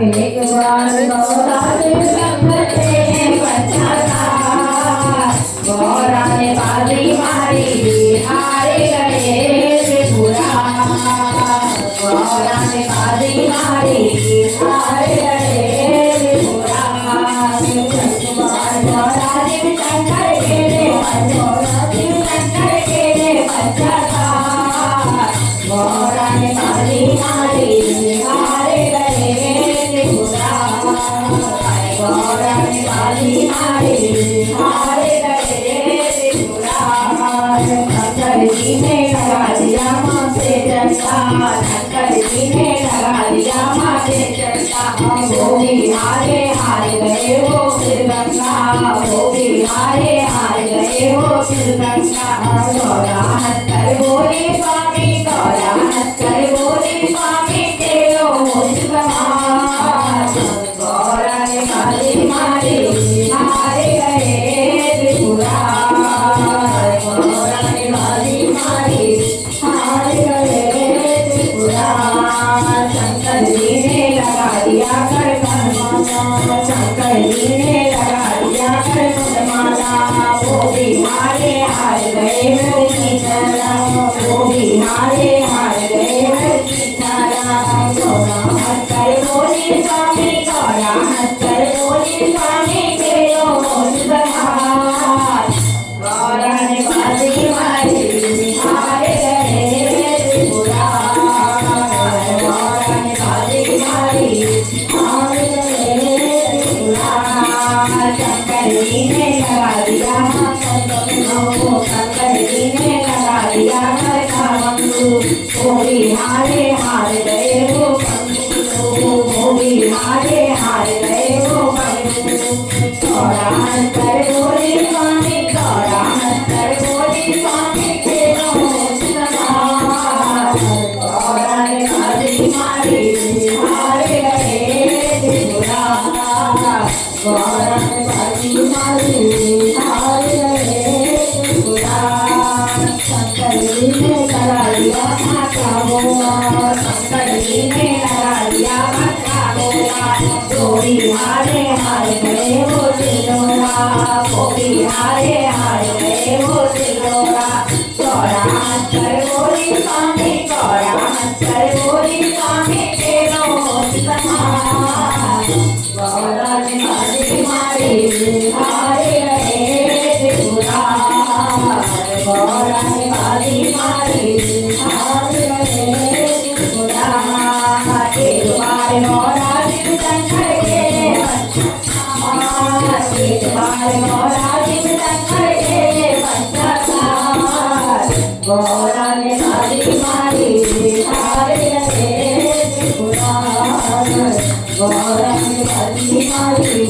एक बार गौरा शिव शंकर तेरे बच्चा था। गौरा ने बाजी मारी हारे गए त्रिपुरा। गौरा ने बाजी मारी हारे गए त्रिपुरा। गौरा शिव शंकर तेरे बच्चा था। गौरा ने बाजी मारी हारे गए त्रिपुरा। गौरा ने बाजी मारी हारे गए त्रिपुरा। शंकर जी ने लगा दिया माँ से चंदा। शंकर जी ने लगा दिया माँ से चंदा। वो भी हारे हार गए वो फिर गंगा। वो भी हारे हार गए वो फिर गंगा। गौरा हंसकर बोली स्वामी। गौरा हंसकर बोली स्वामी तेरो मुझ गौरा ने बाजी मारी हारे गए त्रिपुरा। गौरा ने बाजी मारी हारे गए त्रिपुरा। शंकर जी ने लगा दिया कर माला। शंकर जी ने लगा दिया कर माला। वो भी हारे हार गए मेरी चला। वो भी हारे हार गए मेरी चला। गौरा हंसकर बोली स्वामी। गौरा हंसकर बोली स्वामी तेरो मुझ गौरा ने बाजी मारी हारे गए त्रिपुरा। गौरा ने बाजी मारी हारे गए त्रिपुरा। शंकर जी ने लगा दिया शंकर जी ने लगा दिया वो भी हारे हार गए वो वो भी हारे हार गए वो। गौरा हंसकर बोली स्वामी। गौरा हंसकर बोली स्वामी तेरो गौरा ने बाजी मारी हारे गए त्रिपुरा। गौरा ने बाजी मारी हारे गए त्रिपुरा। शंकर जी ने लगा दिया माता बोला। शंकर जी ने लगा दिया माता बोला। वो भी हारे हार गए वो त्रिलोरा। वो भी हारे हार गए वो त्रिलोरा। गौरा हंसकर बोली स्वामी। गौरा हंसकर बोली स्वामी तेरो गौरा ने बाजी मारी हारे गए त्रिपुरा। गौरा ने बाजी मारी हारे गए त्रिपुरा। एक बार गौरा शिव शंकर के एक बार गौरा शिव शंकर के बच्चा था। गौरा ने बाजी मारी हारे गए त्रिपुरा। गौरा ने बाजी मारी